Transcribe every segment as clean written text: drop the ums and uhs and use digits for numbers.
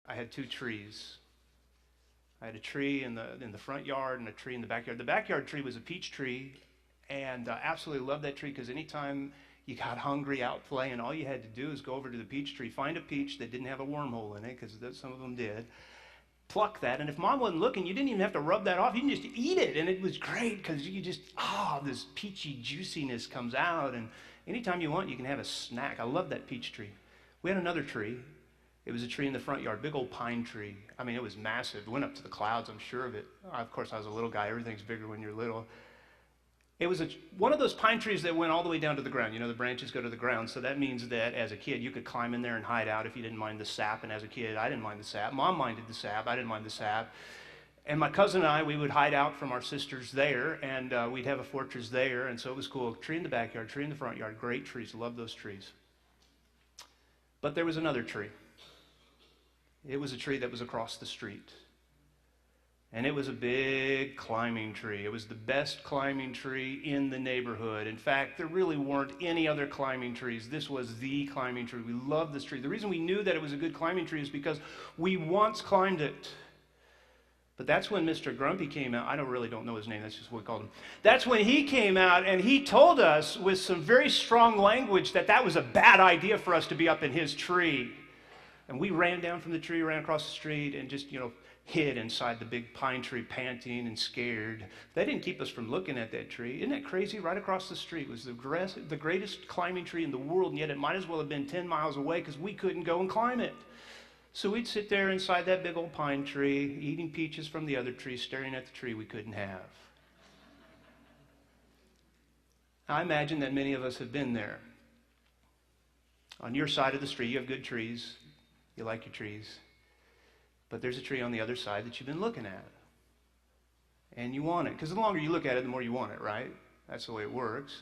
I had two trees. I had a tree in the front yard and a tree in the backyard. The backyard tree was a peach tree, and I absolutely loved that tree because anytime you got hungry out playing, all you had to do is go over to the peach tree, find a peach that didn't have a wormhole in it, because some of them did, pluck that, and if mom wasn't looking, you didn't even have to rub that off. You can just eat it, and it was great because you just, this peachy juiciness comes out, and anytime you want, you can have a snack. I love that peach tree. We had another tree. It was a tree in the front yard, big old pine tree. I mean, it was massive. It went up to the clouds, I'm sure of it. Of course, I was a little guy. Everything's bigger when you're little. It was one of those pine trees that went all the way down to the ground. You know, the branches go to the ground, so that means that as a kid, you could climb in there and hide out if you didn't mind the sap, and as a kid, I didn't mind the sap. Mom minded the sap. I didn't mind the sap. And my cousin and I, we would hide out from our sisters there, and we'd have a fortress there, and so it was cool. Tree in the backyard, tree in the front yard, great trees. Love those trees. But there was another tree. It was a tree that was across the street. And it was a big climbing tree. It was the best climbing tree in the neighborhood. In fact, there really weren't any other climbing trees. This was the climbing tree. We loved this tree. The reason we knew that it was a good climbing tree is because we once climbed it. But that's when Mr. Grumpy came out. I don't know his name. That's just what we called him. That's when he came out, and he told us with some very strong language that was a bad idea for us to be up in his tree. And we ran down from the tree, ran across the street, and just, hid inside the big pine tree, panting and scared. That didn't keep us from looking at that tree. Isn't that crazy? Right across the street was the greatest climbing tree in the world, and yet it might as well have been 10 miles away because we couldn't go and climb it. So we'd sit there inside that big old pine tree, eating peaches from the other tree, staring at the tree we couldn't have. I imagine that many of us have been there. On your side of the street, you have good trees. You like your trees. But there's a tree on the other side that you've been looking at. And you want it. Because the longer you look at it, the more you want it, right? That's the way it works.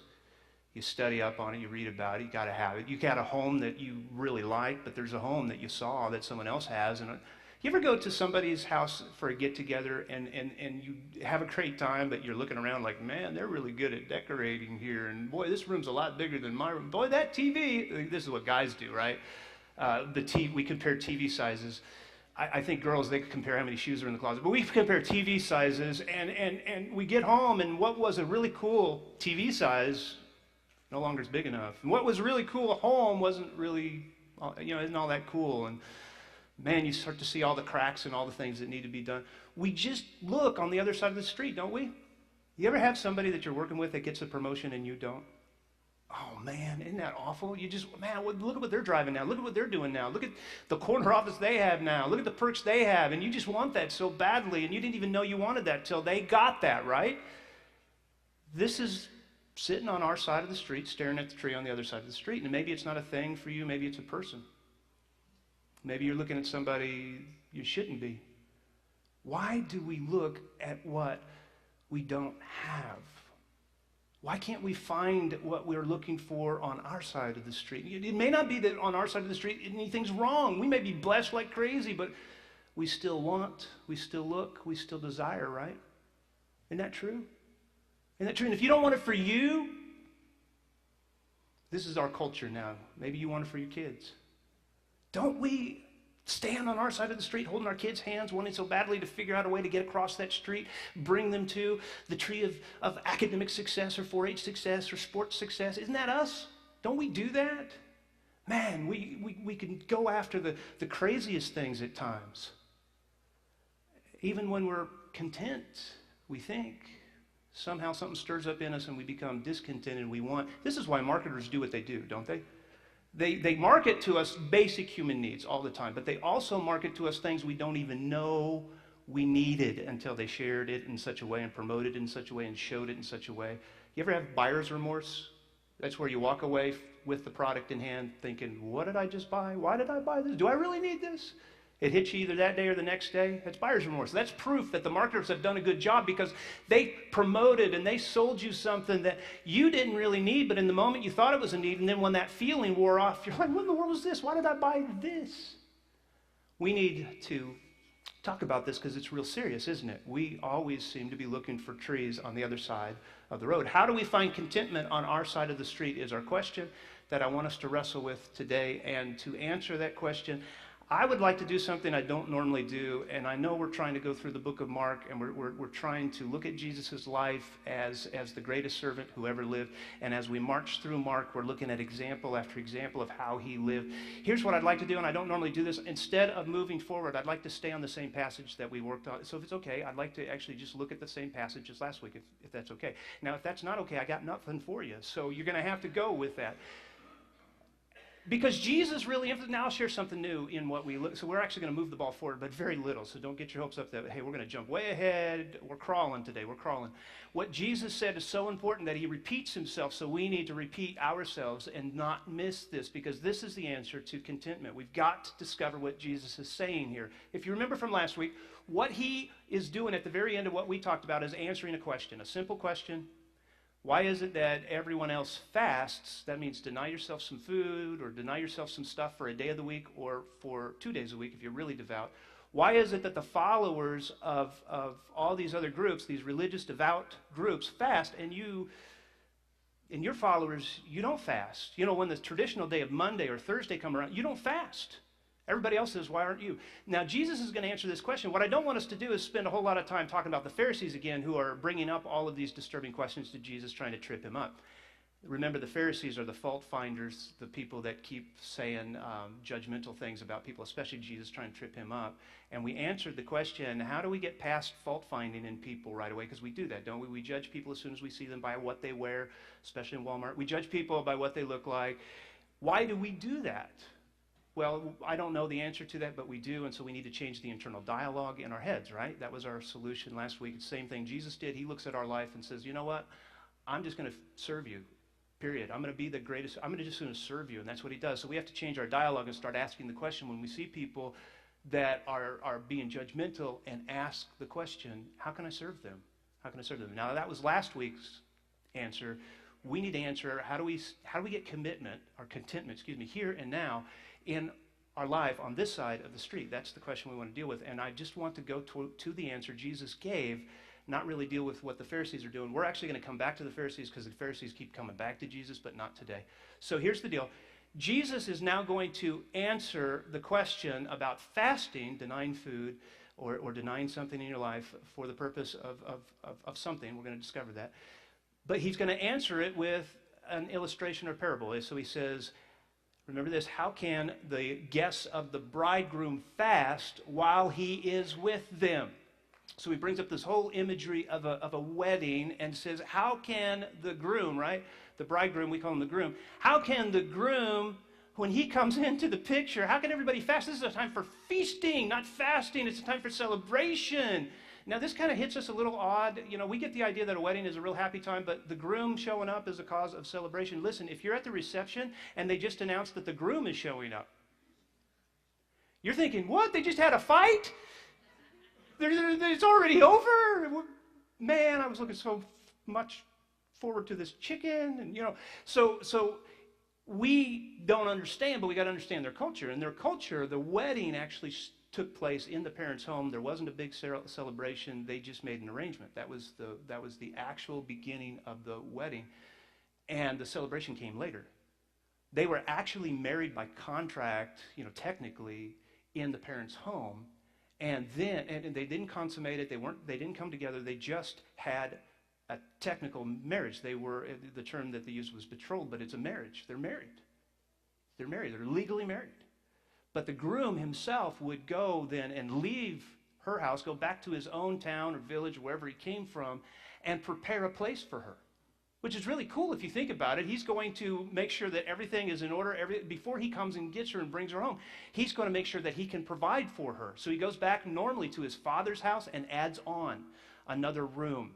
You study up on it, you read about it, you got to have it. You got a home that you really like, but there's a home that you saw that someone else has. And you ever go to somebody's house for a get-together and you have a great time, but you're looking around like, man, they're really good at decorating here. And boy, this room's a lot bigger than my room. Boy, that TV, this is what guys do, right? We compare TV sizes. I think girls, they compare how many shoes are in the closet. But we compare TV sizes, and we get home, and what was a really cool TV size no longer is big enough. And what was really cool at home wasn't really, isn't all that cool. And man, you start to see all the cracks and all the things that need to be done. We just look on the other side of the street, don't we? You ever have somebody that you're working with that gets a promotion and you don't? Oh, man, isn't that awful? Look at what they're driving now. Look at what they're doing now. Look at the corner office they have now. Look at the perks they have. And you just want that so badly, and you didn't even know you wanted that till they got that, right? This is sitting on our side of the street, staring at the tree on the other side of the street. And maybe it's not a thing for you. Maybe it's a person. Maybe you're looking at somebody you shouldn't be. Why do we look at what we don't have? Why can't we find what we're looking for on our side of the street? It may not be that on our side of the street anything's wrong. We may be blessed like crazy, but we still want, we still look, we still desire, right? Isn't that true? Isn't that true? And if you don't want it for you, this is our culture now. Maybe you want it for your kids. Don't we stand on our side of the street holding our kids' hands, wanting so badly to figure out a way to get across that street, bring them to the tree of academic success or 4-H success or sports success? Isn't that us? Don't we do that? Man, we can go after the craziest things at times. Even when we're content, we think somehow something stirs up in us and we become discontented and we want. This is why marketers do what they do, don't they? They market to us basic human needs all the time, but they also market to us things we don't even know we needed until they shared it in such a way and promoted it in such a way and showed it in such a way. You ever have buyer's remorse? That's where you walk away with the product in hand thinking, what did I just buy? Why did I buy this? Do I really need this? It hits you either that day or the next day. That's buyer's remorse. That's proof that the marketers have done a good job because they promoted and they sold you something that you didn't really need, but in the moment you thought it was a need, and then when that feeling wore off, you're like, what in the world is this? Why did I buy this? We need to talk about this because it's real serious, isn't it? We always seem to be looking for trees on the other side of the road. How do we find contentment on our side of the street is our question that I want us to wrestle with today. And to answer that question, I would like to do something I don't normally do, and I know we're trying to go through the book of Mark, and we're trying to look at Jesus' life as the greatest servant who ever lived, and as we march through Mark, we're looking at example after example of how he lived. Here's what I'd like to do, and I don't normally do this. Instead of moving forward, I'd like to stay on the same passage that we worked on. So if it's okay, I'd like to actually just look at the same passage as last week, if that's okay. Now, if that's not okay, I got nothing for you, so you're going to have to go with that. Because Jesus really, now I'll share something new in what we look, so we're actually going to move the ball forward, but very little, so don't get your hopes up that, hey, we're going to jump way ahead, we're crawling today, we're crawling. What Jesus said is so important that he repeats himself, so we need to repeat ourselves and not miss this, because this is the answer to contentment. We've got to discover what Jesus is saying here. If you remember from last week, what he is doing at the very end of what we talked about is answering a question, a simple question. Why is it that everyone else fasts? That means deny yourself some food or deny yourself some stuff for a day of the week or for 2 days a week if you're really devout. Why is it that the followers of all these other groups, these religious devout groups, fast and you and your followers, you don't fast? You know, when the traditional day of Monday or Thursday come around, you don't fast. Everybody else says, why aren't you? Now, Jesus is going to answer this question. What I don't want us to do is spend a whole lot of time talking about the Pharisees again, who are bringing up all of these disturbing questions to Jesus, trying to trip him up. Remember, the Pharisees are the fault finders, the people that keep saying judgmental things about people, especially Jesus, trying to trip him up. And we answered the question, how do we get past fault finding in people right away? Because we do that, don't we? We judge people as soon as we see them by what they wear, especially in Walmart. We judge people by what they look like. Why do we do that? Well, I don't know the answer to that, but we do, and so we need to change the internal dialogue in our heads, right? That was our solution last week. It's the same thing Jesus did. He looks at our life and says, you know what? I'm just going to serve you, period. I'm going to be the greatest. I'm just going to serve you, and that's what he does. So we have to change our dialogue and start asking the question when we see people that are being judgmental and ask the question, how can I serve them? How can I serve them? Now, that was last week's answer. We need to answer, how do we get commitment, or contentment, here and now, in our life on this side of the street? That's the question we want to deal with. And I just want to go to the answer Jesus gave, not really deal with what the Pharisees are doing. We're actually going to come back to the Pharisees because the Pharisees keep coming back to Jesus, but not today. So here's the deal. Jesus is now going to answer the question about fasting, denying food, or denying something in your life for the purpose of something. We're going to discover that. But he's going to answer it with an illustration or parable. So he says, remember this, how can the guests of the bridegroom fast while he is with them? So he brings up this whole imagery of a wedding and says, how can the groom, right? The bridegroom, we call him the groom. How can the groom, when he comes into the picture, how can everybody fast? This is a time for feasting, not fasting. It's a time for celebration. Now, this kind of hits us a little odd. You know, we get the idea that a wedding is a real happy time, but the groom showing up is a cause of celebration. Listen, if you're at the reception and they just announced that the groom is showing up, you're thinking, what? They just had a fight? It's already over? Man, I was looking so much forward to this chicken. And, you know, so we don't understand, but we got to understand their culture. In their culture, the wedding actually took place in the parents' home. There wasn't a big celebration. They just made an arrangement. That was the actual beginning of the wedding, and the celebration came later. They were actually married by contract, you know, technically in the parents' home, and then and they didn't consummate it. They didn't come together. They just had a technical marriage. They were, the term that they used was betrothed, but it's a marriage. They're married. They're married. They're legally married. But the groom himself would go then and leave her house, go back to his own town or village, wherever he came from, and prepare a place for her, which is really cool if you think about it. He's going to make sure that everything is in order. Before he comes and gets her and brings her home, he's going to make sure that he can provide for her. So he goes back normally to his father's house and adds on another room.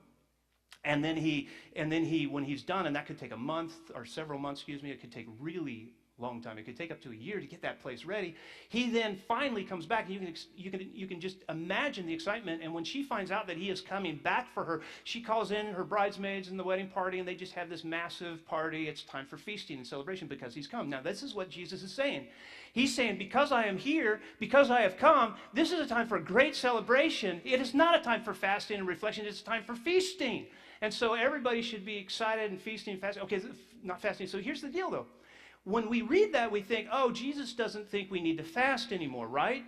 And then he, when he's done, and that could take a month or several months, it could take really long time. It could take up to a year to get that place ready. He then finally comes back, and you can just imagine the excitement. And when she finds out that he is coming back for her, she calls in her bridesmaids in the wedding party, and they just have this massive party. It's time for feasting and celebration because he's come. Now, this is what Jesus is saying. He's saying, because I am here, because I have come, this is a time for a great celebration. It is not a time for fasting and reflection. It's a time for feasting. And so everybody should be excited and feasting and fasting. Okay, not fasting. So here's the deal, though. when we read that, we think, oh, Jesus doesn't think we need to fast anymore, right?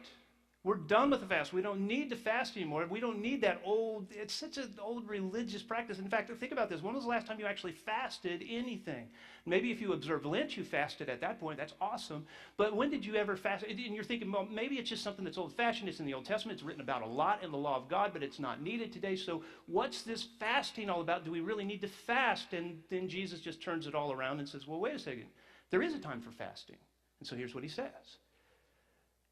We're done with the fast. We don't need to fast anymore. We don't need that old, it's such an old religious practice. In fact, think about this. When was the last time you actually fasted anything? Maybe if you observed Lent, you fasted at that point. That's awesome. But when did you ever fast? And you're thinking, well, maybe it's just something that's old-fashioned. It's in the Old Testament. It's written about a lot in the law of God, but it's not needed today. So what's this fasting all about? Do we really need to fast? And then Jesus just turns it all around and says, well, wait a second. There is a time for fasting. And so here's what he says.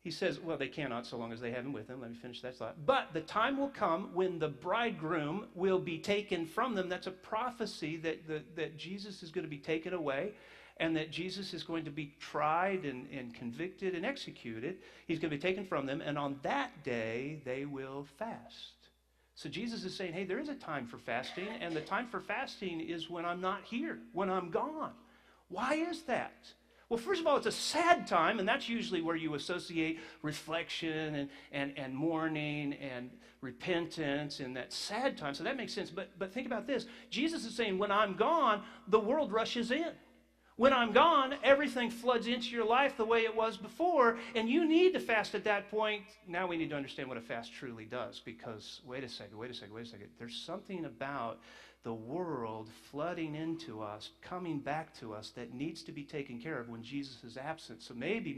He says, well, they cannot so long as they have him with them. Let me finish that thought. But the time will come when the bridegroom will be taken from them. That's a prophecy that Jesus is going to be taken away and that Jesus is going to be tried and convicted and executed. He's going to be taken from them, and on that day they will fast. So Jesus is saying, hey, there is a time for fasting, and the time for fasting is when I'm not here, when I'm gone. Why is that? Well, first of all, it's a sad time, and that's usually where you associate reflection and mourning and repentance and that sad time. So that makes sense. But think about this. Jesus is saying, when I'm gone, the world rushes in. When I'm gone, everything floods into your life the way it was before, and you need to fast at that point. Now we need to understand what a fast truly does, because wait a second. There's something about the world flooding into us, coming back to us, that needs to be taken care of when Jesus is absent. So maybe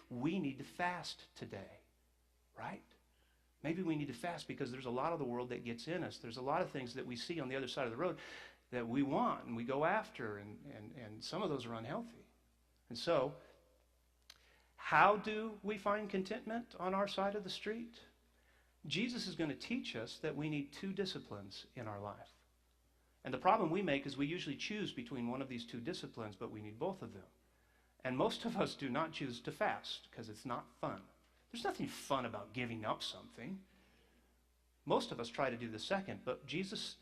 we need to fast today, right? Maybe we need to fast because there's a lot of the world that gets in us. There's a lot of things that we see on the other side of the road that we want and we go after, and some of those are unhealthy. And so, how do we find contentment on our side of the street? Jesus is going to teach us that we need two disciplines in our life. And the problem we make is we usually choose between one of these two disciplines, but we need both of them. And most of us do not choose to fast because it's not fun. There's nothing fun about giving up something. Most of us try to do the second, but Jesus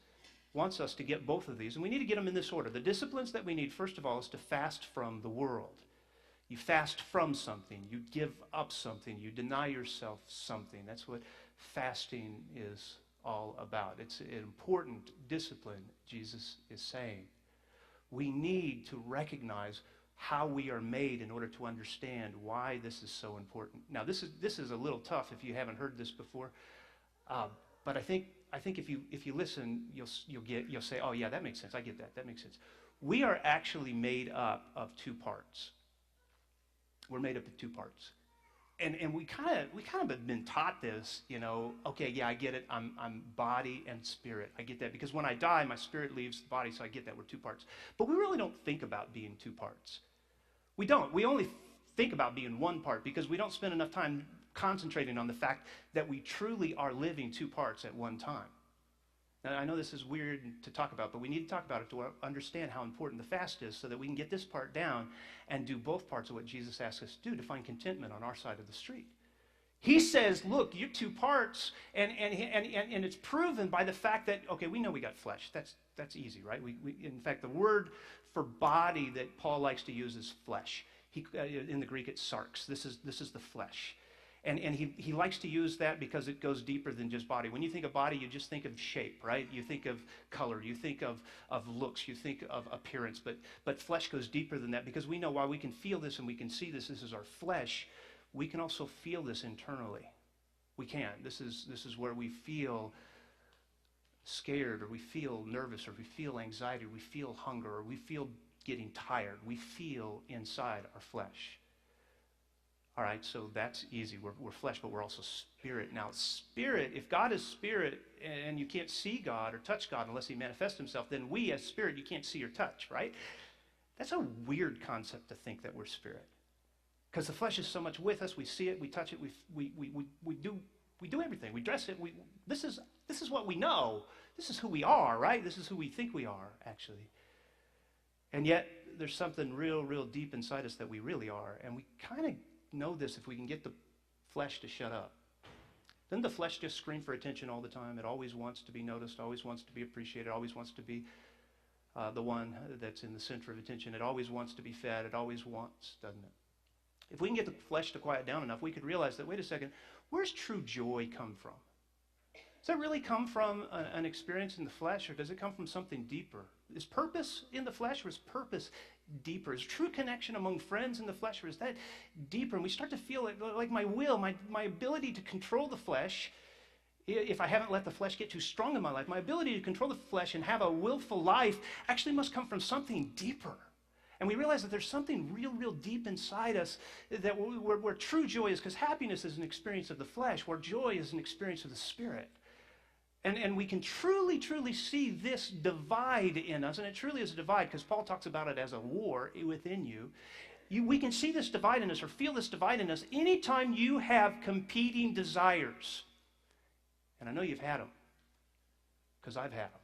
wants us to get both of these, and we need to get them in this order. The disciplines that we need, first of all, is to fast from the world. You fast from something. You give up something. You deny yourself something. That's what fasting is all about. It's an important discipline, Jesus is saying. We need to recognize how we are made in order to understand why this is so important. Now, this is a little tough if you haven't heard this before, but I think if you listen, you'll say, oh yeah, that makes sense. I get that. That makes sense. We are actually made up of two parts. We're made up of two parts. And we kind of have been taught this, okay, yeah, I get it. I'm body and spirit. I get that because when I die, my spirit leaves the body, so I get that. We're two parts. But we really don't think about being two parts. We don't. We only think about being one part because we don't spend enough time concentrating on the fact that we truly are living two parts at one time. Now, I know this is weird to talk about, but we need to talk about it to understand how important the fast is so that we can get this part down and do both parts of what Jesus asks us to do to find contentment on our side of the street. He says, look, you're two parts, and it's proven by the fact that, okay, we know we got flesh. That's easy, right? In fact, the word for body that Paul likes to use is flesh. In the Greek, it's sarx. This is the flesh. And he likes to use that because it goes deeper than just body. When you think of body, you just think of shape, right? You think of color. You think of looks. You think of appearance. But flesh goes deeper than that because we know while we can feel this and we can see this is our flesh, we can also feel this internally. We can. This is where we feel scared, or we feel nervous, or we feel anxiety, or we feel hunger, or we feel getting tired. We feel inside our flesh. All right, so that's easy. We're flesh, but we're also spirit. Now, spirit, if God is spirit and you can't see God or touch God unless he manifests himself, then we as spirit, you can't see or touch, right? That's a weird concept to think that we're spirit. Because the flesh is so much with us. We see it, we touch it, we do everything. We dress it. This is what we know. This is who we are, right? This is who we think we are, actually. And yet, there's something real deep inside us that we really are. And we kind of know this if we can get the flesh to shut up. Doesn't the flesh just scream for attention all the time? It always wants to be noticed, always wants to be appreciated, always wants to be the one that's in the center of attention. It always wants to be fed. It always wants, doesn't it? If we can get the flesh to quiet down enough, we could realize that, wait a second, where's true joy come from? Does that really come from an experience in the flesh, or does it come from something deeper? Is purpose in the flesh, or is purpose deeper? Is true connection among friends in the flesh, or is that deeper? And we start to feel like my will, my ability to control the flesh, if I haven't let the flesh get too strong in my life, my ability to control the flesh and have a willful life actually must come from something deeper. And we realize that there's something real deep inside us that where true joy is, because happiness is an experience of the flesh, where joy is an experience of the Spirit. And we can truly see this divide in us, and it truly is a divide, because Paul talks about it as a war within you. We can see this divide in us, or feel this divide in us, anytime you have competing desires. And I know you've had them, because I've had them.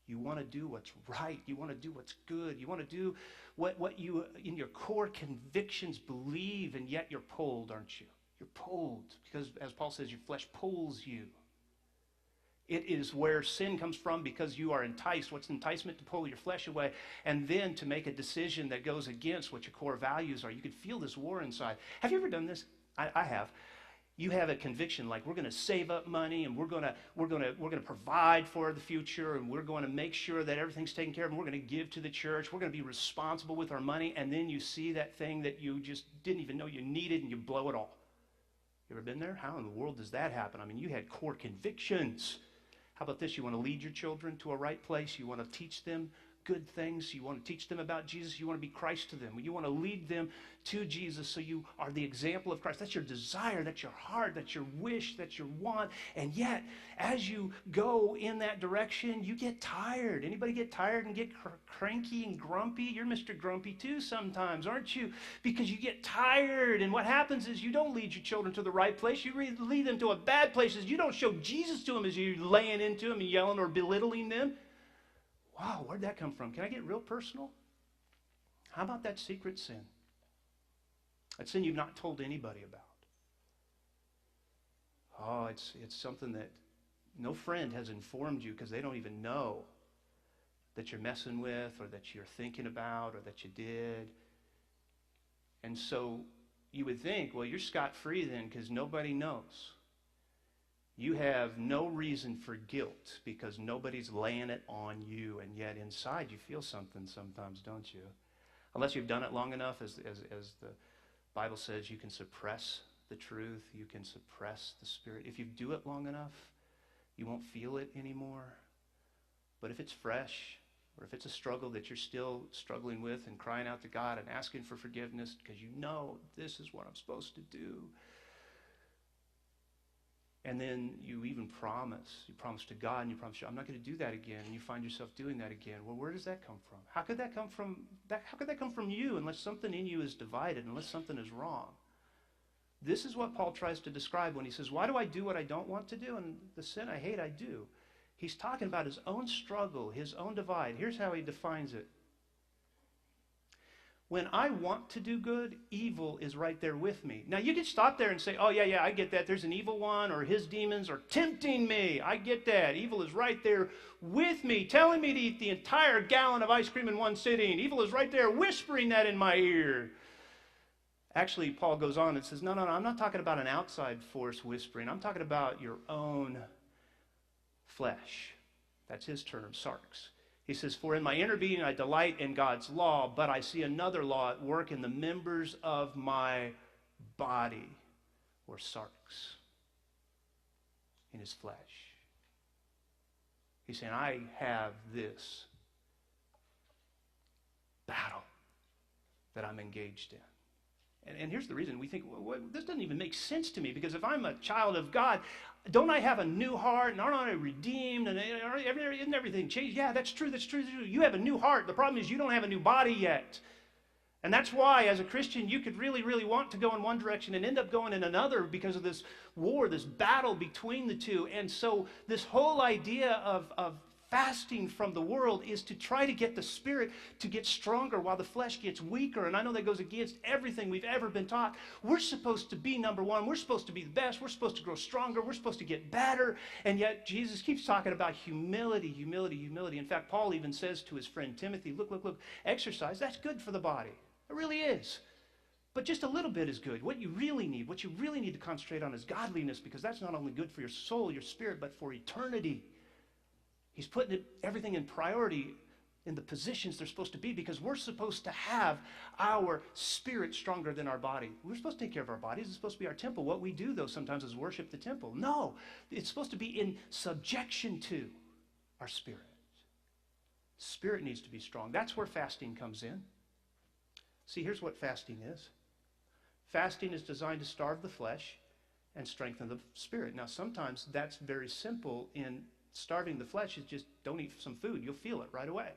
You want to do what's right. You want to do what's good. You want to do what you, in your core convictions, believe, and yet you're pulled, aren't you? You're pulled, because as Paul says, your flesh pulls you. It is where sin comes from, because you are enticed. What's enticement? To pull your flesh away, and then to make a decision that goes against what your core values are. You can feel this war inside. Have you ever done this? I have. You have a conviction like, we're going to save up money, and we're going to provide for the future, and we're going to make sure that everything's taken care of, and we're going to give to the church. We're going to be responsible with our money. And then you see that thing that you just didn't even know you needed, and you blow it all. You ever been there? How in the world does that happen? I mean, you had core convictions. How about this? You want to lead your children to a right place. You want to teach them good things. You want to teach them about Jesus. You want to be Christ to them. You want to lead them to Jesus, so you are the example of Christ. That's your desire. That's your heart. That's your wish. That's your want. And yet, as you go in that direction, you get tired. Anybody get tired and get cranky and grumpy? You're Mr. Grumpy too sometimes, aren't you? Because you get tired, and what happens is you don't lead your children to the right place. You lead them to a bad place. You don't show Jesus to them as you're laying into them and yelling or belittling them. Wow, where'd that come from? Can I get real personal? How about that secret sin? That sin you've not told anybody about. Oh, it's something that no friend has informed you, because they don't even know that you're messing with, or that you're thinking about, or that you did. And so you would think, well, you're scot-free then, because nobody knows. You have no reason for guilt, because nobody's laying it on you, and yet inside you feel something sometimes, don't you? Unless you've done it long enough, as the Bible says, you can suppress the truth, you can suppress the Spirit. If you do it long enough, you won't feel it anymore. But if it's fresh, or if it's a struggle that you're still struggling with and crying out to God and asking for forgiveness because you know this is what I'm supposed to do, and then you even promise to God, and you promise, I'm not going to do that again, and you find yourself doing that again. Well, where does that come from? How could that come from you, unless something in you is divided, unless something is wrong? This is what Paul tries to describe when he says, why do I do what I don't want to do, and the sin I hate I do? He's talking about his own struggle, his own divide. Here's how he defines it. When I want to do good, evil is right there with me. Now, you can stop there and say, oh, yeah, I get that. There's an evil one, or his demons are tempting me. I get that. Evil is right there with me, telling me to eat the entire gallon of ice cream in one sitting. Evil is right there whispering that in my ear. Actually, Paul goes on and says, no, I'm not talking about an outside force whispering. I'm talking about your own flesh. That's his term, sarx. He says, for in my inner being I delight in God's law, but I see another law at work in the members of my body, or sarx, in his flesh. He's saying, I have this battle that I'm engaged in. And here's the reason. We think, well, this doesn't even make sense to me, because if I'm a child of God, don't I have a new heart, and aren't I redeemed, and isn't everything changed? Yeah, that's true. You have a new heart. The problem is you don't have a new body yet. And that's why, as a Christian, you could really want to go in one direction and end up going in another because of this war, this battle between the two. And so this whole idea of fasting from the world is to try to get the spirit to get stronger while the flesh gets weaker. And I know that goes against everything we've ever been taught. We're supposed to be number one. We're supposed to be the best. We're supposed to grow stronger. We're supposed to get better. And yet Jesus keeps talking about humility. In fact, Paul even says to his friend Timothy, look, exercise, that's good for the body. It really is. But just a little bit is good. What you really need to concentrate on is godliness, because that's not only good for your soul, your spirit, but for eternity. He's putting everything in priority in the positions they're supposed to be, because we're supposed to have our spirit stronger than our body. We're supposed to take care of our bodies. It's supposed to be our temple. What we do, though, sometimes is worship the temple. No, it's supposed to be in subjection to our spirit. Spirit needs to be strong. That's where fasting comes in. See, here's what fasting is. Fasting is designed to starve the flesh and strengthen the spirit. Now, sometimes that's very simple. In starving the flesh is just don't eat some food. You'll feel it right away.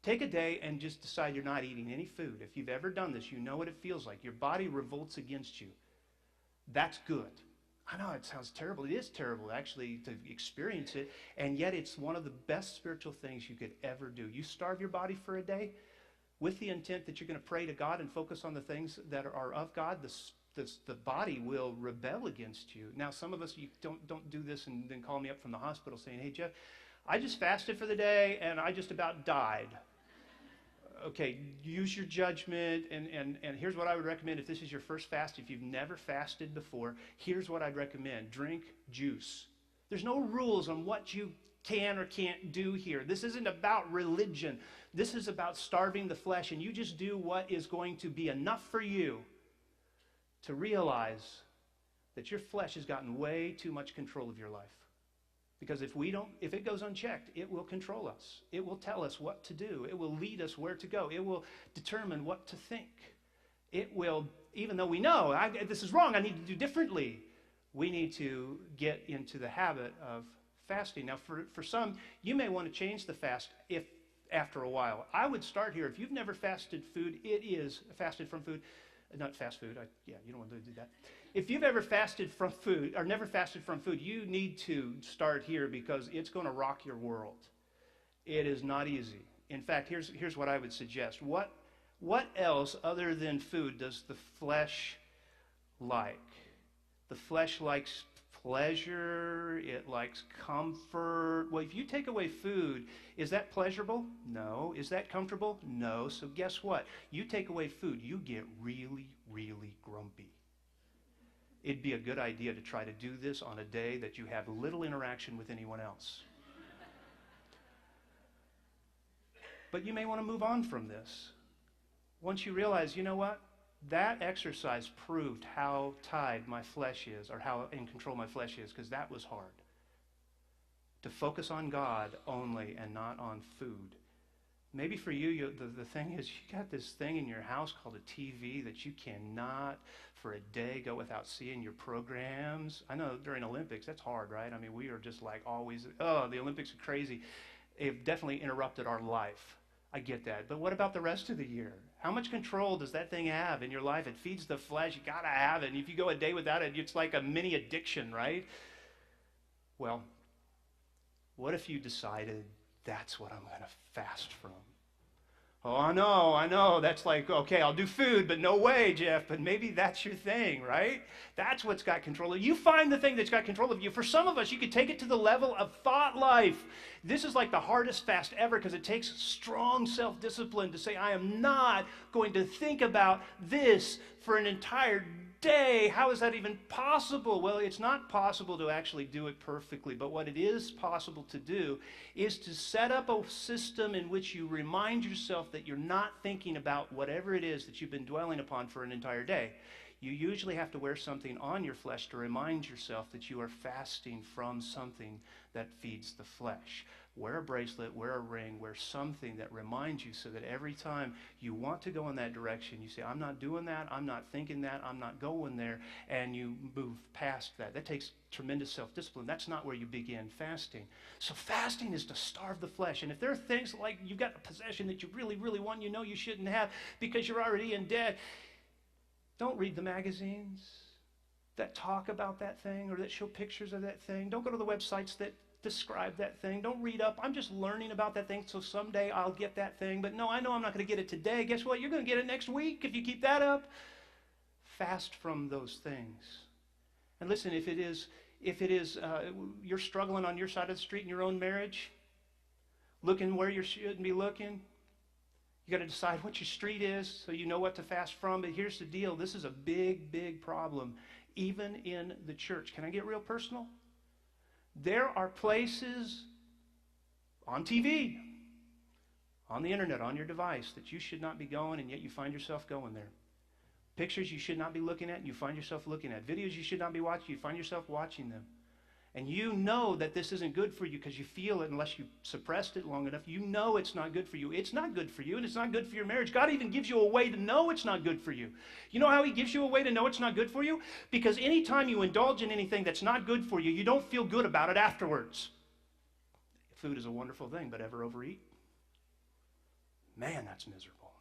Take a day and just decide you're not eating any food. If you've ever done this, you know what it feels like. Your body revolts against you. That's good. I know it sounds terrible. It is terrible, actually, to experience it, and yet it's one of the best spiritual things you could ever do. You starve your body for a day with the intent that you're going to pray to God and focus on the things that are of God. The body will rebel against you. Now, some of us, you don't do this and then call me up from the hospital saying, hey, Jeff, I just fasted for the day and I just about died. Okay, use your judgment, and here's what I would recommend if this is your first fast. If you've never fasted before, here's what I'd recommend. Drink juice. There's no rules on what you can or can't do here. This isn't about religion. This is about starving the flesh, and you just do what is going to be enough for you to realize that your flesh has gotten way too much control of your life. Because if it goes unchecked, it will control us. It will tell us what to do. It will lead us where to go. It will determine what to think. It will, even though we know, this is wrong, I need to do differently, we need to get into the habit of fasting. Now, for some, you may want to change the fast if after a while. I would start here. If you've never fasted food, it is fasted from food. Not fast food. You don't want to do that. If you've ever fasted from food or never fasted from food, you need to start here because it's going to rock your world. It is not easy. In fact, here's what I would suggest. What else other than food does the flesh like? The flesh likes pleasure. It likes comfort. Well, if you take away food, is that pleasurable? No. Is that comfortable? No. So guess what? You take away food, you get really, really grumpy. It'd be a good idea to try to do this on a day that you have little interaction with anyone else. But you may want to move on from this. Once you realize, you know what? That exercise proved how tied my flesh is, or how in control my flesh is, because that was hard. To focus on God only and not on food. Maybe for you, the thing is, you got this thing in your house called a TV that you cannot, for a day, go without seeing your programs. I know during Olympics, that's hard, right? I mean, we are just like always, the Olympics are crazy. They've definitely interrupted our life. I get that. But what about the rest of the year? How much control does that thing have in your life? It feeds the flesh. You got to have it. And if you go a day without it, it's like a mini addiction, right? Well, what if you decided that's what I'm going to fast from? Oh, I know. That's like, okay, I'll do food, but no way, Jeff. But maybe that's your thing, right? That's what's got control of you. You find the thing that's got control of you. For some of us, you could take it to the level of thought life. This is like the hardest fast ever because it takes strong self-discipline to say, I am not going to think about this for an entire day. How is that even possible? Well, it's not possible to actually do it perfectly, but what it is possible to do is to set up a system in which you remind yourself that you're not thinking about whatever it is that you've been dwelling upon for an entire day. You usually have to wear something on your flesh to remind yourself that you are fasting from something that feeds the flesh. Wear a bracelet, wear a ring, wear something that reminds you so that every time you want to go in that direction, you say, I'm not doing that, I'm not thinking that, I'm not going there, and you move past that. That takes tremendous self-discipline. That's not where you begin fasting. So fasting is to starve the flesh. And if there are things like you've got a possession that you really, really want, you know you shouldn't have because you're already in debt, don't read the magazines that talk about that thing or that show pictures of that thing. Don't go to the websites that describe that thing. Don't read up. I'm just learning about that thing, so someday I'll get that thing. But no, I know I'm not going to get it today. Guess what? You're going to get it next week if you keep that up. Fast from those things. And listen, if it is you're struggling on your side of the street in your own marriage, looking where you shouldn't be looking, you got to decide what your street is so you know what to fast from. But here's the deal. This is a big, big problem, even in the church. Can I get real personal? There are places on TV, on the internet, on your device, that you should not be going, and yet you find yourself going there. Pictures you should not be looking at, and you find yourself looking at. Videos you should not be watching, you find yourself watching them. And you know that this isn't good for you because you feel it unless you suppressed it long enough. You know it's not good for you. It's not good for you, and it's not good for your marriage. God even gives you a way to know it's not good for you. You know how he gives you a way to know it's not good for you? Because anytime you indulge in anything that's not good for you, you don't feel good about it afterwards. Food is a wonderful thing, but ever overeat? Man, that's miserable.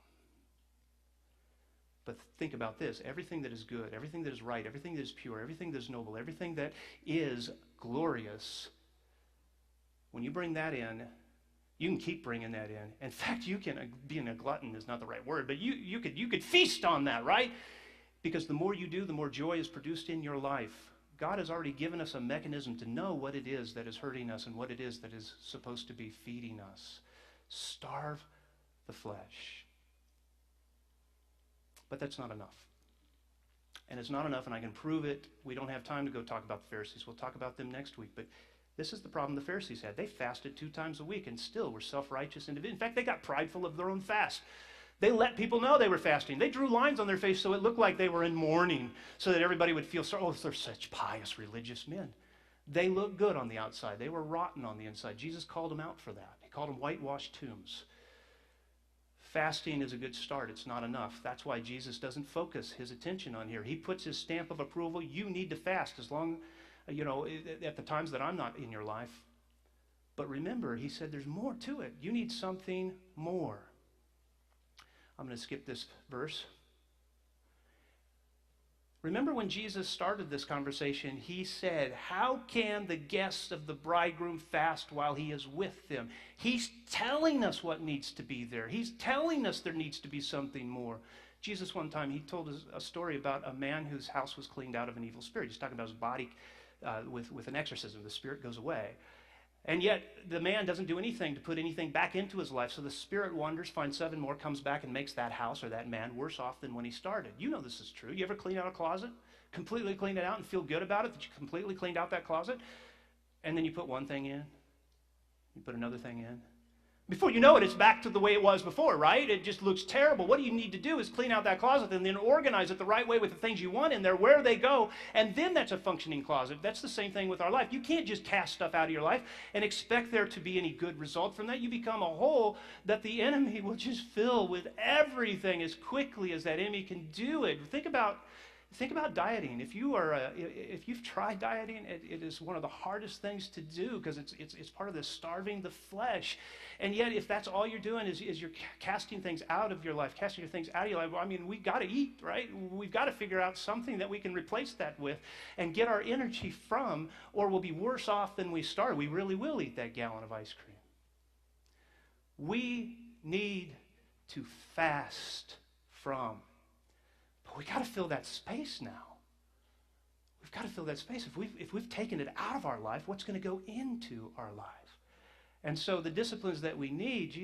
But think about this. Everything that is good, everything that is right, everything that is pure, everything that is noble, everything that is glorious, when you bring that in, you can keep bringing that in. In fact, you can, being a glutton is not the right word, but you could feast on that, right? Because the more you do, the more joy is produced in your life. God has already given us a mechanism to know what it is that is hurting us and what it is that is supposed to be feeding us. Starve the flesh. But that's not enough. And it's not enough, and I can prove it. We don't have time to go talk about the Pharisees. We'll talk about them next week. But this is the problem the Pharisees had. They fasted 2 times a week and still were self-righteous individuals. In fact, they got prideful of their own fast. They let people know they were fasting. They drew lines on their face so it looked like they were in mourning so that everybody would feel sorry. Oh, they're such pious religious men. They looked good on the outside. They were rotten on the inside. Jesus called them out for that. He called them whitewashed tombs. Fasting is a good start. It's not enough. That's why Jesus doesn't focus his attention on here. He puts his stamp of approval. You need to fast as long, at the times that I'm not in your life. But remember, he said there's more to it. You need something more. I'm going to skip this verse. Remember when Jesus started this conversation, he said, how can the guests of the bridegroom fast while he is with them? He's telling us what needs to be there. He's telling us there needs to be something more. Jesus one time, he told us a story about a man whose house was cleaned out of an evil spirit. He's talking about his body with an exorcism. The spirit goes away. And yet the man doesn't do anything to put anything back into his life. So the spirit wanders, finds 7 more, comes back and makes that house or that man worse off than when he started. You know this is true. You ever clean out a closet? Completely clean it out and feel good about it that you completely cleaned out that closet? And then you put one thing in. You put another thing in. Before you know it, it's back to the way it was before, right? It just looks terrible. What you need to do is clean out that closet and then organize it the right way with the things you want in there, where they go, and then that's a functioning closet. That's the same thing with our life. You can't just cast stuff out of your life and expect there to be any good result from that. You become a hole that the enemy will just fill with everything as quickly as that enemy can do it. Think about dieting. If you've tried dieting, it is one of the hardest things to do because it's part of this starving the flesh. And yet, if that's all you're doing is you're casting things out of your life, casting your things out of your life, well, I mean, we've got to eat, right? We've got to figure out something that we can replace that with and get our energy from, or we'll be worse off than we started. We really will eat that gallon of ice cream. We need to fast from. But we've got to fill that space now. We've got to fill that space. If we've taken it out of our life, what's going to go into our life? And so the disciplines that we need,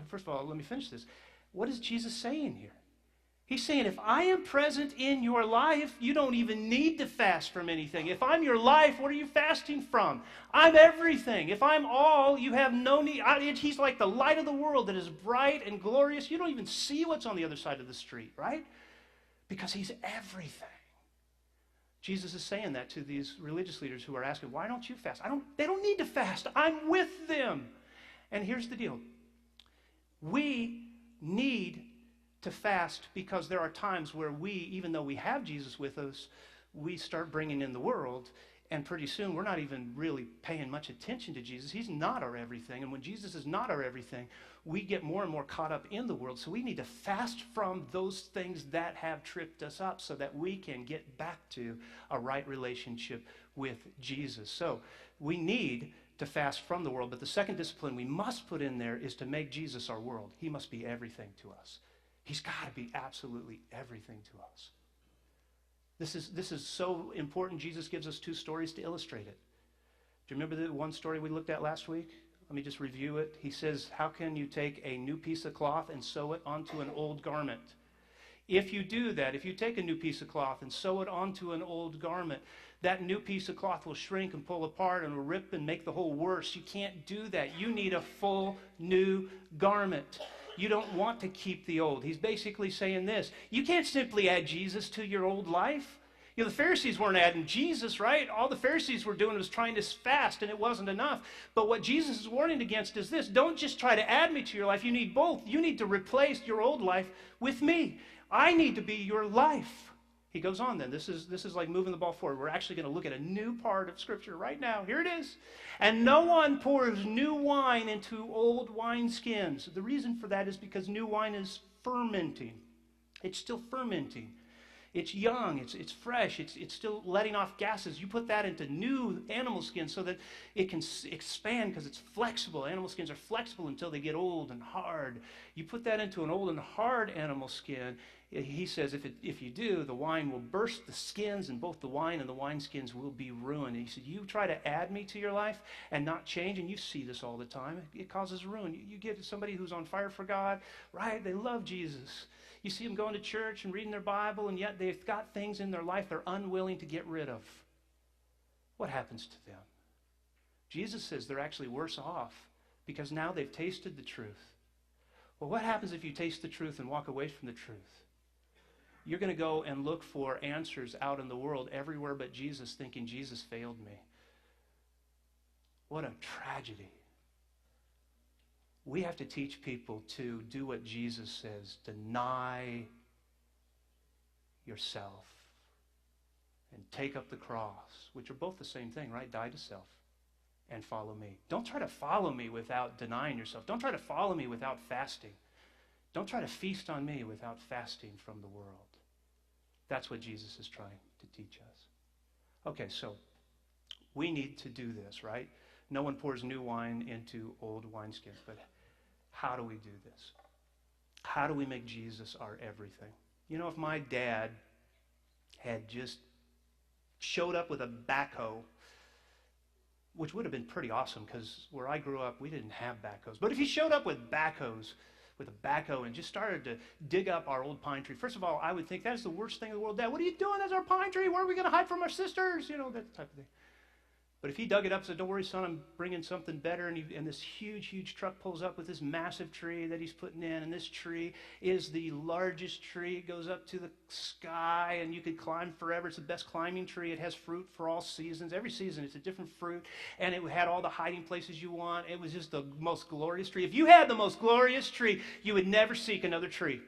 first of all, let me finish this. What is Jesus saying here? He's saying, if I am present in your life, you don't even need to fast from anything. If I'm your life, what are you fasting from? I'm everything. If I'm all, you have no need. He's like the light of the world that is bright and glorious. You don't even see what's on the other side of the street, right? Because he's everything. Jesus is saying that to these religious leaders who are asking, why don't you fast? They don't need to fast. I'm with them. And here's the deal. We need to fast because there are times where we, even though we have Jesus with us, we start bringing in the world, and pretty soon we're not even really paying much attention to Jesus. He's not our everything. And when Jesus is not our everything, we get more and more caught up in the world. So we need to fast from those things that have tripped us up so that we can get back to a right relationship with Jesus. So we need to fast from the world. But the second discipline we must put in there is to make Jesus our world. He must be everything to us. He's got to be absolutely everything to us. This is so important. Jesus gives us 2 stories to illustrate it. Do you remember the one story we looked at last week? Let me just review it. He says, how can you take a new piece of cloth and sew it onto an old garment? If you do that, if you take a new piece of cloth and sew it onto an old garment, that new piece of cloth will shrink and pull apart and will rip and make the hole worse. You can't do that. You need a full new garment. You don't want to keep the old. He's basically saying this. You can't simply add Jesus to your old life. You know, the Pharisees weren't adding Jesus, right? All the Pharisees were doing was trying to fast, and it wasn't enough. But what Jesus is warning against is this. Don't just try to add me to your life. You need both. You need to replace your old life with me. I need to be your life. He goes on then. This is like moving the ball forward. We're actually going to look at a new part of Scripture right now. Here it is. And no one pours new wine into old wineskins. The reason for that is because new wine is fermenting. It's still fermenting. It's young, it's fresh, it's still letting off gases. You put that into new animal skin so that it can expand because it's flexible. Animal skins are flexible until they get old and hard. You put that into an old and hard animal skin, he says if you do, the wine will burst the skins, and both the wine and the wineskins will be ruined. And he said, you try to add me to your life and not change, and you see this all the time. It causes ruin. You get somebody who's on fire for God, right? They love Jesus. You see them going to church and reading their Bible, and yet they've got things in their life they're unwilling to get rid of. What happens to them? Jesus says they're actually worse off because now they've tasted the truth. Well, what happens if you taste the truth and walk away from the truth? You're going to go and look for answers out in the world everywhere but Jesus, thinking Jesus failed me. What a tragedy. We have to teach people to do what Jesus says. Deny yourself and take up the cross, which are both the same thing, right? Die to self and follow me. Don't try to follow me without denying yourself. Don't try to follow me without fasting. Don't try to feast on me without fasting from the world. That's what Jesus is trying to teach us. Okay, so we need to do this, right? No one pours new wine into old wineskins, but how do we do this? How do we make Jesus our everything? You know, if my dad had just showed up with a backhoe, which would have been pretty awesome because where I grew up, we didn't have backhoes. But if he showed up with backhoes, with a backhoe and just started to dig up our old pine tree, first of all, I would think that's the worst thing in the world. Dad, what are you doing? That's our pine tree. Where are we going to hide from our sisters? You know, that type of thing. But if he dug it up and said, don't worry, son, I'm bringing something better, and this huge, huge truck pulls up with this massive tree that he's putting in, and this tree is the largest tree. It goes up to the sky, and you could climb forever. It's the best climbing tree. It has fruit for all seasons. Every season, it's a different fruit, and it had all the hiding places you want. It was just the most glorious tree. If you had the most glorious tree, you would never seek another tree.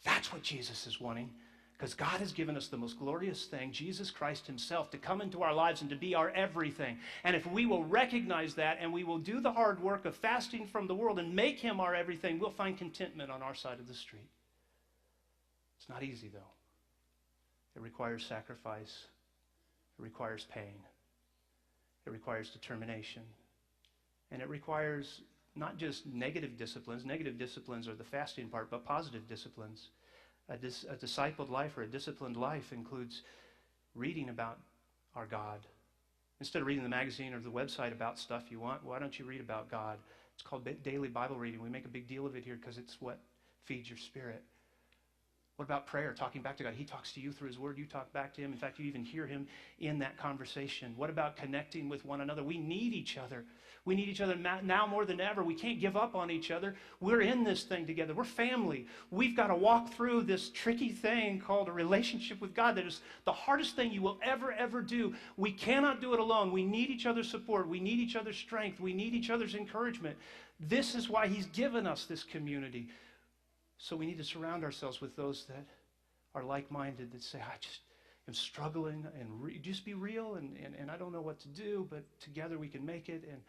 That's what Jesus is wanting. Because God has given us the most glorious thing, Jesus Christ himself, to come into our lives and to be our everything. And if we will recognize that and we will do the hard work of fasting from the world and make him our everything, we'll find contentment on our side of the street. It's not easy, though. It requires sacrifice. It requires pain. It requires determination. And it requires not just negative disciplines. Negative disciplines are the fasting part, but positive disciplines. A discipled life or a disciplined life includes reading about our God. Instead of reading the magazine or the website about stuff you want, why don't you read about God? It's called daily Bible reading. We make a big deal of it here because it's what feeds your spirit. What about prayer, talking back to God? He talks to you through his word. You talk back to him. In fact, you even hear him in that conversation. What about connecting with one another? We need each other. We need each other now more than ever. We can't give up on each other. We're in this thing together. We're family. We've got to walk through this tricky thing called a relationship with God that is the hardest thing you will ever do. We cannot do it alone. We need each other's support. We need each other's strength. We need each other's encouragement. This is why he's given us this community. So we need to surround ourselves with those that are like-minded, that say, I just am struggling, and just be real, and I don't know what to do, but together we can make it. And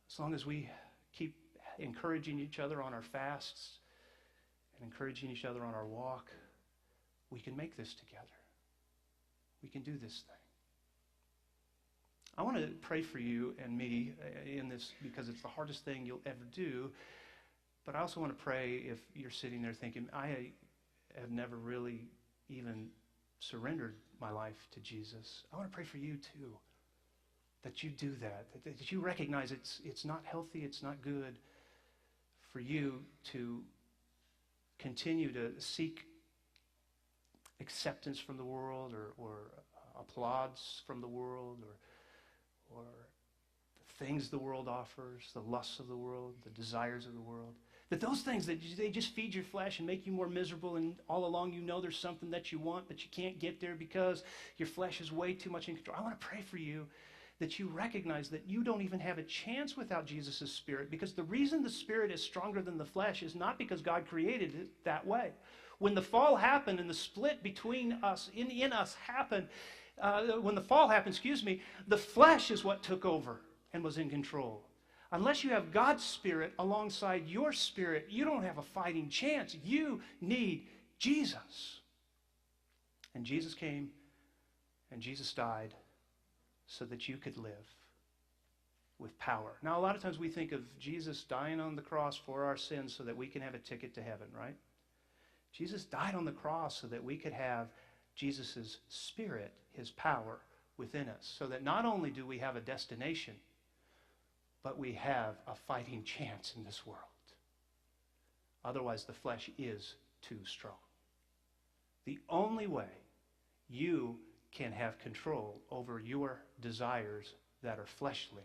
as long as we keep encouraging each other on our fasts and encouraging each other on our walk, we can make this together. We can do this thing. I want to pray for you and me in this because it's the hardest thing you'll ever do. But I also want to pray if you're sitting there thinking, I have never really even surrendered my life to Jesus. I want to pray for you too, that you do that you recognize it's not healthy, it's not good for you to continue to seek acceptance from the world or applause from the world, or the things the world offers, the lusts of the world, the desires of the world. That those things, they just feed your flesh and make you more miserable, and all along you know there's something that you want, but you can't get there because your flesh is way too much in control. I want to pray for you that you recognize that you don't even have a chance without Jesus' Spirit, because the reason the Spirit is stronger than the flesh is not because God created it that way. When the fall happened and the split between us, in us happened, when the fall happened, the flesh is what took over and was in control. Unless you have God's Spirit alongside your spirit, you don't have a fighting chance. You need Jesus. And Jesus came and Jesus died so that you could live with power. Now, a lot of times we think of Jesus dying on the cross for our sins so that we can have a ticket to heaven, right? Jesus died on the cross so that we could have Jesus' Spirit, his power within us, so that not only do we have a destination, but we have a fighting chance in this world. Otherwise, the flesh is too strong. The only way you can have control over your desires that are fleshly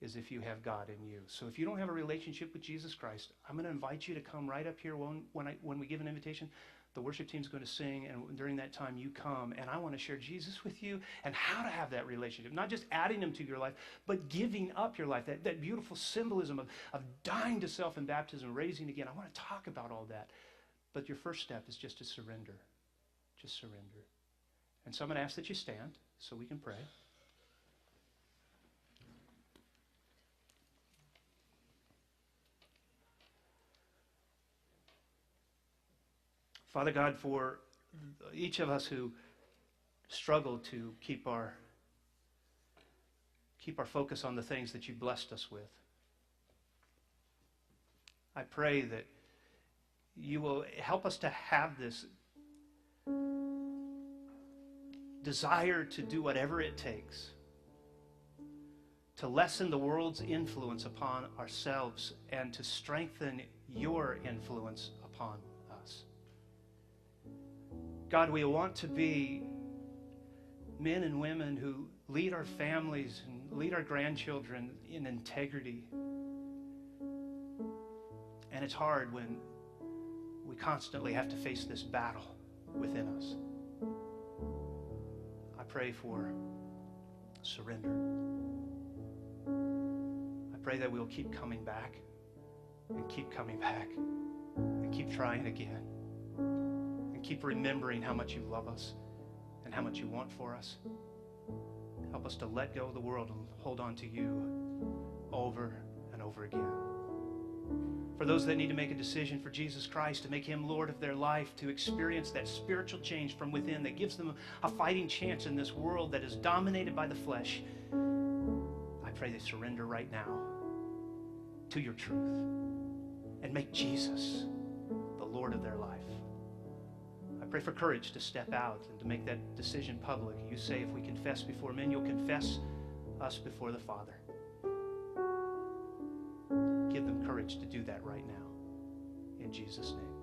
is if you have God in you. So if you don't have a relationship with Jesus Christ, I'm going to invite you to come right up here when we give an invitation. The worship team's going to sing, and during that time you come, and I want to share Jesus with you and how to have that relationship. Not just adding him to your life, but giving up your life. That beautiful symbolism of dying to self in baptism, raising again. I want to talk about all that. But your first step is just to surrender. Just surrender. And so I'm going to ask that you stand so we can pray. Father God, for each of us who struggle to keep our focus on the things that you blessed us with, I pray that you will help us to have this desire to do whatever it takes to lessen the world's influence upon ourselves and to strengthen your influence upon us. God, we want to be men and women who lead our families and lead our grandchildren in integrity. And it's hard when we constantly have to face this battle within us. I pray for surrender. I pray that we'll keep coming back and keep coming back and keep trying again. And keep remembering how much you love us and how much you want for us. Help us to let go of the world and hold on to you over and over again. For those that need to make a decision for Jesus Christ, to make him Lord of their life, to experience that spiritual change from within that gives them a fighting chance in this world that is dominated by the flesh, I pray they surrender right now to your truth and make Jesus the Lord of their life. I pray for courage to step out and to make that decision public. You say if we confess before men, you'll confess us before the Father. Give them courage to do that right now. In Jesus' name.